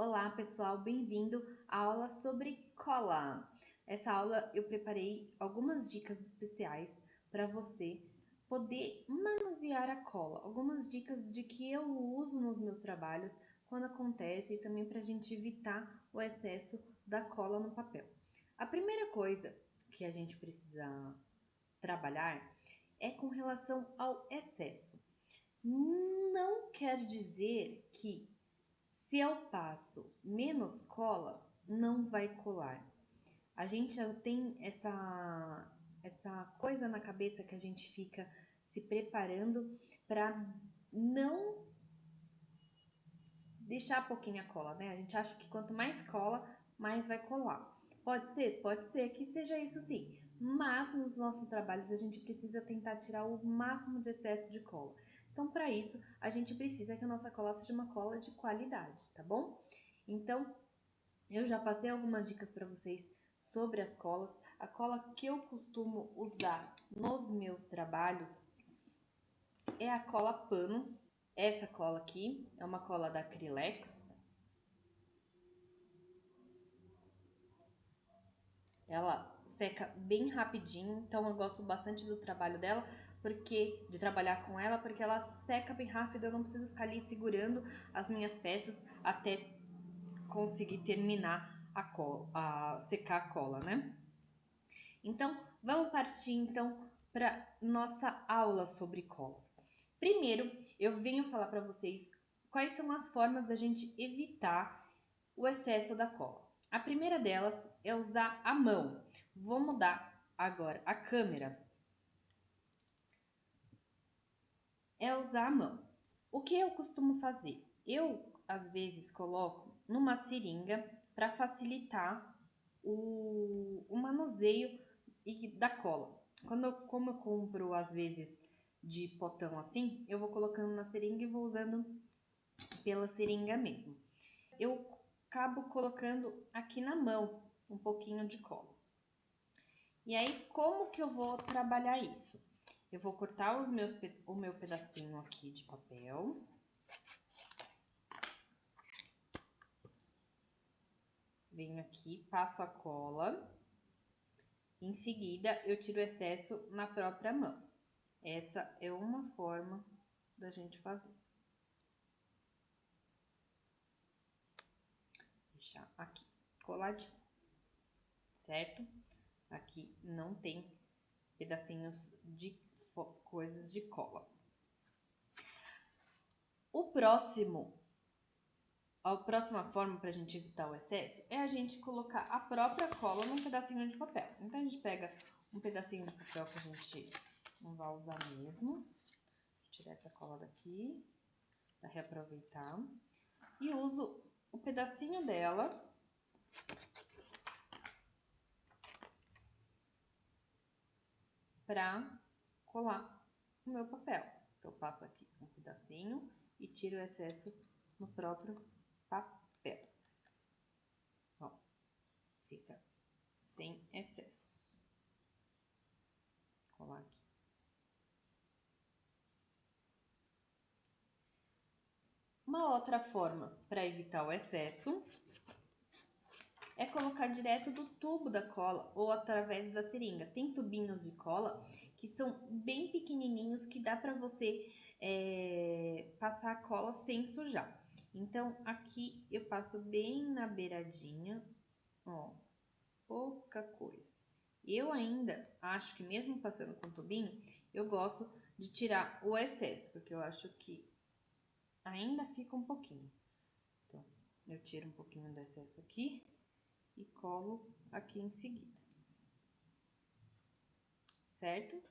Olá, pessoal, bem-vindo à aula sobre cola. Essa aula eu preparei algumas dicas especiais para você poder manusear a cola. Algumas dicas de que eu uso nos meus trabalhos quando acontece e também para a gente evitar o excesso da cola no papel. A primeira coisa que a gente precisa trabalhar é com relação ao excesso. Não quer dizer que se eu passo menos cola, não vai colar. A gente já tem essa coisa na cabeça que a gente fica se preparando para não deixar pouquinha cola, né? A gente acha que quanto mais cola, mais vai colar. Pode ser que seja isso sim, mas nos nossos trabalhos a gente precisa tentar tirar o máximo de excesso de cola. Então, para isso, a gente precisa que a nossa cola seja uma cola de qualidade, tá bom? Então, eu já passei algumas dicas para vocês sobre as colas. A cola que eu costumo usar nos meus trabalhos é a cola pano. Essa cola aqui é uma cola da Acrylex. Ela seca bem rapidinho, então eu gosto bastante do trabalho dela, de trabalhar com ela, porque ela seca bem rápido, eu não preciso ficar ali segurando as minhas peças até conseguir terminar a secar a cola, né? Então, vamos partir então para nossa aula sobre colas. Primeiro, eu venho falar para vocês quais são as formas da gente evitar o excesso da cola. A primeira delas é usar a mão. Vou mudar agora a câmera. É usar a mão. O que eu costumo fazer? Eu, às vezes, coloco numa seringa para facilitar o manuseio da cola. Como eu compro, às vezes, de potão assim, eu vou colocando na seringa e vou usando pela seringa mesmo. Eu acabo colocando aqui na mão um pouquinho de cola. E aí, como que eu vou trabalhar isso? Eu vou cortar o meu pedacinho aqui de papel. Venho aqui, passo a cola. Em seguida, eu tiro o excesso na própria mão. Essa é uma forma da gente fazer. Deixar aqui coladinho, certo? Aqui não tem pedacinhos de coisas de cola. A próxima forma para a gente evitar o excesso é a gente colocar a própria cola num pedacinho de papel. Então, a gente pega um pedacinho de papel que a gente não vai usar mesmo. Vou tirar essa cola daqui para reaproveitar. E uso o pedacinho dela para colar o meu papel. Então, eu passo aqui um pedacinho e tiro o excesso no próprio papel. Ó, fica sem excessos. Vou colar aqui. Uma outra forma para evitar o excesso é colocar direto do tubo da cola ou através da seringa. Tem tubinhos de cola que são bem pequenininhos que dá para você passar a cola sem sujar. Então, aqui eu passo bem na beiradinha, ó, pouca coisa. Eu ainda acho que mesmo passando com tubinho, eu gosto de tirar o excesso, porque eu acho que ainda fica um pouquinho. Então, eu tiro um pouquinho do excesso aqui e colo aqui em seguida. Certo?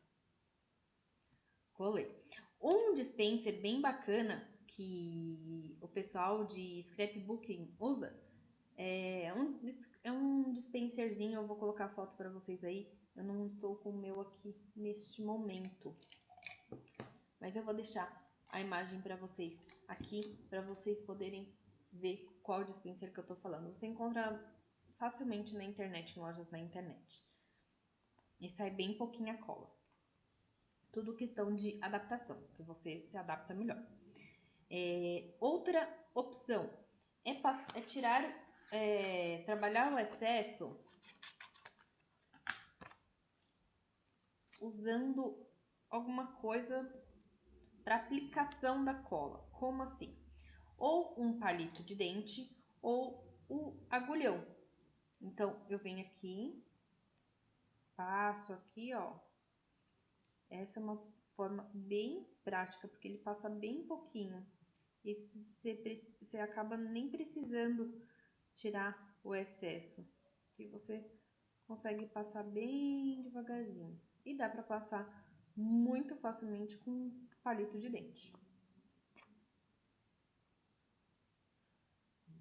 Colei. Um dispenser bem bacana que o pessoal de scrapbooking usa é um dispenserzinho. Eu vou colocar a foto para vocês aí. Eu não estou com o meu aqui neste momento, mas eu vou deixar a imagem para vocês aqui, para vocês poderem ver qual dispenser que eu tô falando. Você encontra facilmente na internet, em lojas na internet. E sai bem pouquinha cola. Tudo questão de adaptação, que você se adapta melhor. Outra opção é tirar, trabalhar o excesso usando alguma coisa para aplicação da cola. Como assim? Ou um palito de dente ou o agulhão. Então, eu venho aqui, passo aqui, ó. Essa é uma forma bem prática, porque ele passa bem pouquinho. E você acaba nem precisando tirar o excesso, que você consegue passar bem devagarzinho. E dá para passar muito facilmente com palito de dente.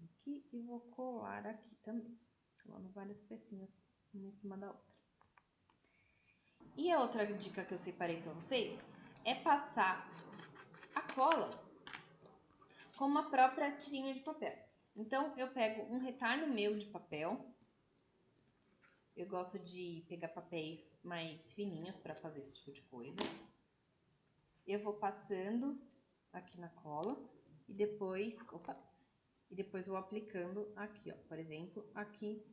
Aqui e vou colar aqui também, colando várias pecinhas uma em cima da outra. E a outra dica que eu separei para vocês é passar a cola com uma própria tirinha de papel. Então, eu pego um retalho meu de papel. Eu gosto de pegar papéis mais fininhos para fazer esse tipo de coisa. Eu vou passando aqui na cola e depois, vou aplicando aqui, ó, por exemplo, aqui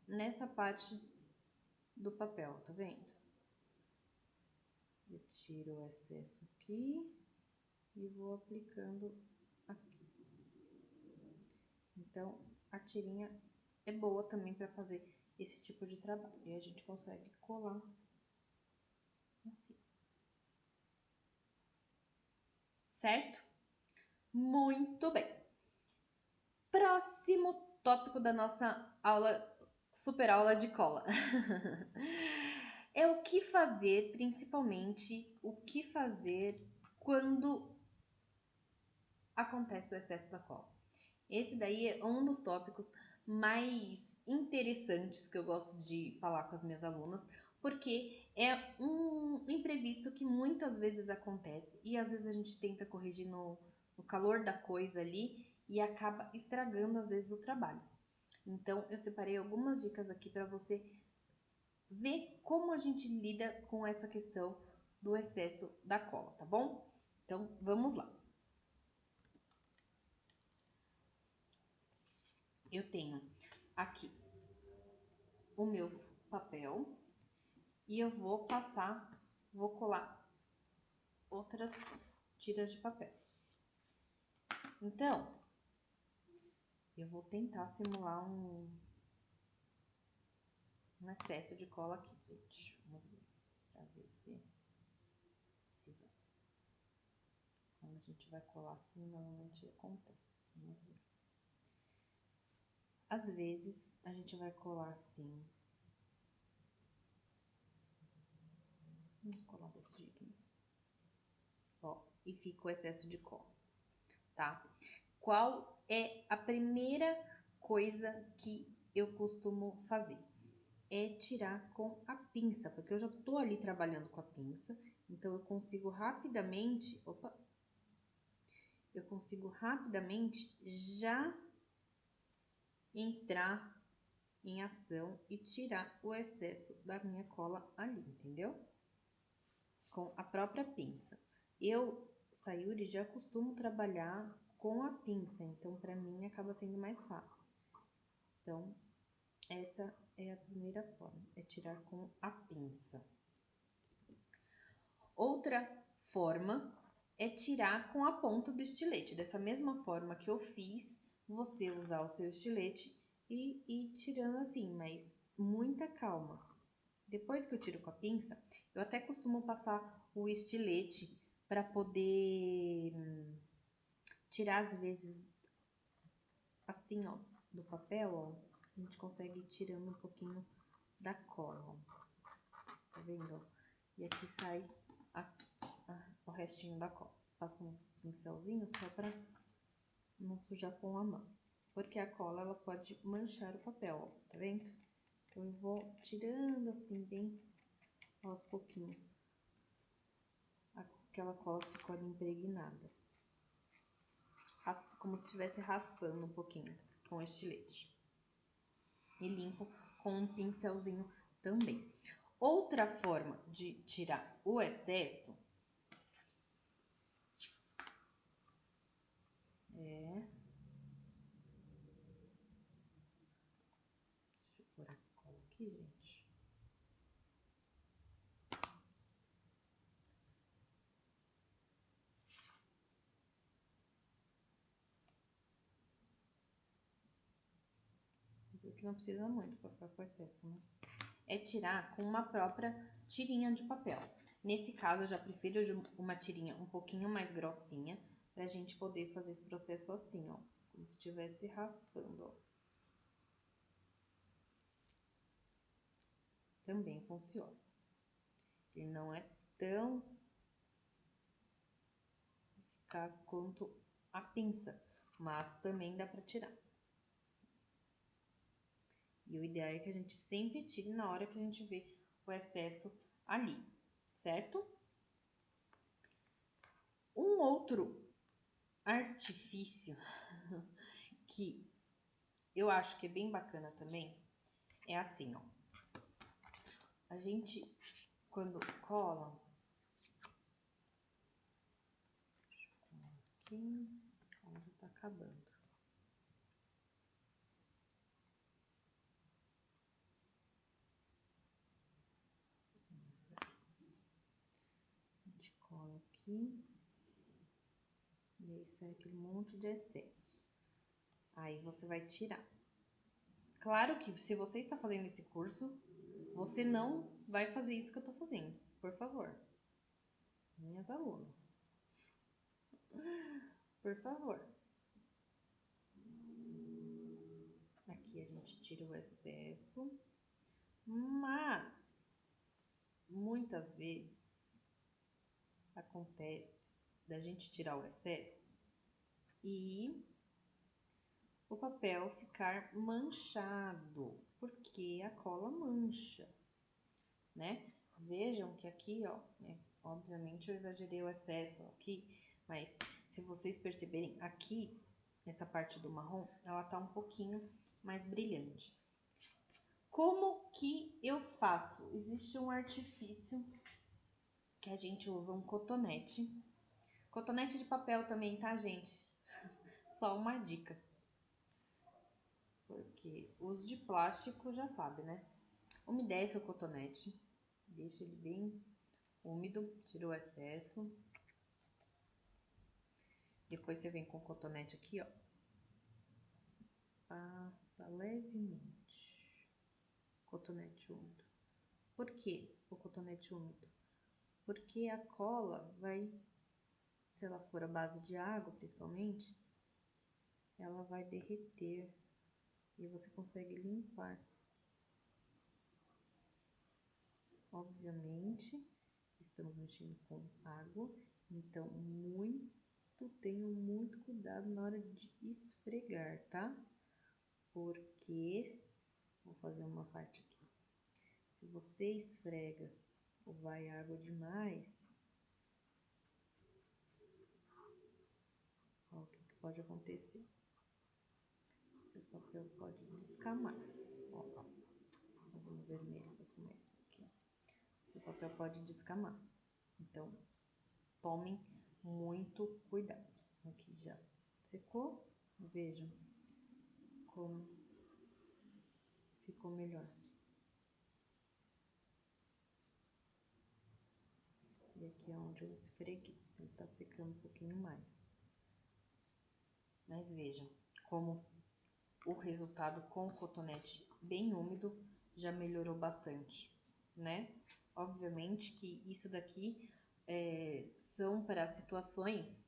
nessa parte do papel, tá vendo? Eu tiro o excesso aqui e vou aplicando aqui. Então, a tirinha é boa também para fazer esse tipo de trabalho. E a gente consegue colar assim. Certo? Muito bem. Próximo tópico da nossa aula, super aula de cola. É o que fazer, principalmente, o que fazer quando acontece o excesso da cola. Esse daí é um dos tópicos mais interessantes que eu gosto de falar com as minhas alunas, porque é um imprevisto que muitas vezes acontece e às vezes a gente tenta corrigir no calor da coisa ali e acaba estragando às vezes o trabalho. Então eu separei algumas dicas aqui para você ver como a gente lida com essa questão do excesso da cola, tá bom? Então vamos lá. Eu tenho aqui o meu papel e eu vou colar outras tiras de papel. Então, eu vou tentar simular um excesso de cola aqui, gente. Vamos ver, pra ver se vai. Quando a gente vai colar assim, normalmente acontece. Vamos ver. Às vezes, a gente vai colar assim. Vamos colar desse jeito mesmo. Ó, e fica o excesso de cola, tá? Qual é a primeira coisa que eu costumo fazer? É tirar com a pinça, porque eu já tô ali trabalhando com a pinça, então eu consigo rapidamente, já entrar em ação e tirar o excesso da minha cola ali, entendeu? Com a própria pinça. Eu, Sayuri, já costumo trabalhar com a pinça, então para mim acaba sendo mais fácil. Então, essa é a primeira forma, é tirar com a pinça. Outra forma é tirar com a ponta do estilete. Dessa mesma forma que eu fiz, você usar o seu estilete e ir tirando assim, mas muita calma. Depois que eu tiro com a pinça, eu até costumo passar o estilete para poder tirar às vezes assim, ó, do papel, ó. A gente consegue ir tirando um pouquinho da cola, ó. Tá vendo? E aqui sai o restinho da cola. Passo um pincelzinho só para não sujar com a mão. Porque a cola, ela pode manchar o papel, ó. Tá vendo? Então, eu vou tirando assim, bem aos pouquinhos. Aquela cola ficou ali impregnada. Como se estivesse raspando um pouquinho com o estilete. E limpo com um pincelzinho também. Outra forma de tirar o excesso é aqui, gente. Viu que não precisa muito para ficar com excesso, né? É tirar com uma própria tirinha de papel. Nesse caso, eu já prefiro uma tirinha um pouquinho mais grossinha, pra gente poder fazer esse processo assim, ó. Como se estivesse raspando, ó. Também funciona. Ele não é tão eficaz quanto a pinça, mas também dá pra tirar. E o ideal é que a gente sempre tire na hora que a gente vê o excesso ali, certo? Um outro artifício que eu acho que é bem bacana também é assim, ó. A gente, quando cola, aqui, já tá acabando. A gente cola aqui, e aí sai aquele monte de excesso. Aí você vai tirar. Claro que se você está fazendo esse curso, você não vai fazer isso que eu tô fazendo, por favor. Minhas alunas. Por favor. Aqui a gente tira o excesso, mas muitas vezes acontece da gente tirar o excesso e o papel ficar manchado, porque a cola mancha, né? Vejam que aqui, ó, obviamente eu exagerei o excesso aqui, mas se vocês perceberem aqui, essa parte do marrom, ela tá um pouquinho mais brilhante. Como que eu faço? Existe um artifício que a gente usa um cotonete. Cotonete de papel também, tá, gente? Só uma dica. Porque os de plástico já sabe, né? Umedece o cotonete, deixa ele bem úmido, tira o excesso. Depois você vem com o cotonete aqui, ó. Passa levemente. Cotonete úmido. Por que o cotonete úmido? Porque a cola vai, se ela for à base de água, principalmente, ela vai derreter e você consegue limpar. Obviamente, estamos mexendo com água, então tenham muito cuidado na hora de esfregar, tá? Porque, vou fazer uma parte aqui. Se você esfrega ou vai água demais, ó, o que pode acontecer? Seu papel pode descamar. Ó, fazendo vermelho para começar aqui, ó. Seu papel pode descamar. Então, tomem muito cuidado. Aqui já secou. Vejam como ficou melhor. E aqui é onde eu esfreguei. Ele tá secando um pouquinho mais. Mas vejam como o resultado com o cotonete bem úmido já melhorou bastante, né? Obviamente que isso daqui são para situações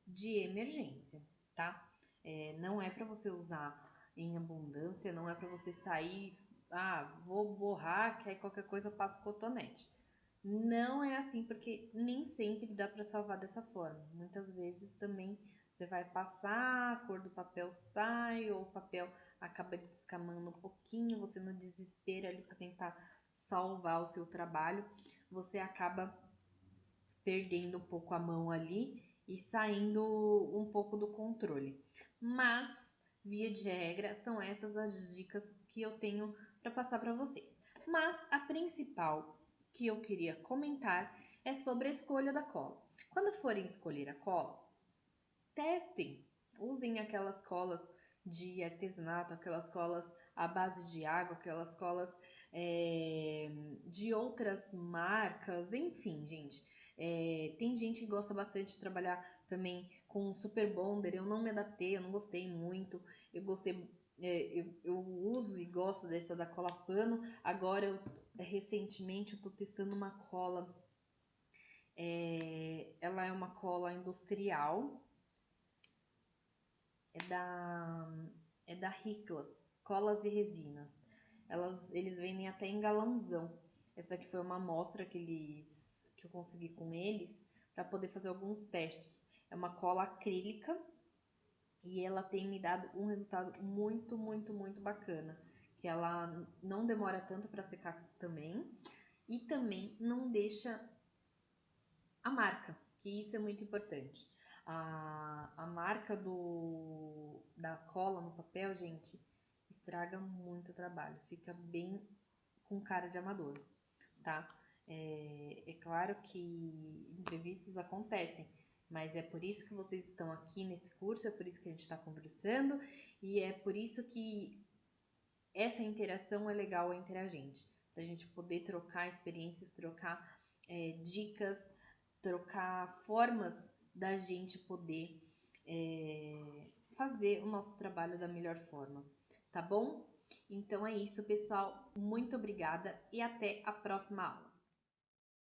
de emergência, tá? Não é para você usar em abundância, não é para você sair, vou borrar, que aí qualquer coisa eu passo cotonete. Não é assim, porque nem sempre dá para salvar dessa forma. Muitas vezes também você vai passar, a cor do papel sai, ou o papel acaba descamando um pouquinho, você no desespero ali para tentar salvar o seu trabalho, você acaba perdendo um pouco a mão ali e saindo um pouco do controle. Mas, via de regra, são essas as dicas que eu tenho para passar para vocês. Mas a principal que eu queria comentar é sobre a escolha da cola. Quando forem escolher a cola, testem, usem aquelas colas de artesanato, aquelas colas à base de água, aquelas colas de outras marcas, enfim, gente. Tem gente que gosta bastante de trabalhar também com super bonder. Eu não me adaptei, eu não gostei muito. Eu gostei, eu uso e gosto dessa da cola pano. Agora, recentemente, eu tô testando uma cola. Ela é uma cola industrial. É da, é da Ricla, Colas e Resinas. Eles vendem até em galãozão. Essa aqui foi uma amostra que eu consegui com eles para poder fazer alguns testes. É uma cola acrílica e ela tem me dado um resultado muito, muito, muito bacana. Que ela não demora tanto para secar também e também não deixa a marca, que isso é muito importante. A marca da cola no papel, gente, estraga muito o trabalho. Fica bem com cara de amador, tá? É claro que imprevistos acontecem, mas é por isso que vocês estão aqui nesse curso, é por isso que a gente está conversando e é por isso que essa interação é legal entre a gente, para a gente poder trocar experiências, trocar dicas, trocar formas da gente poder fazer o nosso trabalho da melhor forma, tá bom? Então é isso, pessoal. Muito obrigada e até a próxima aula.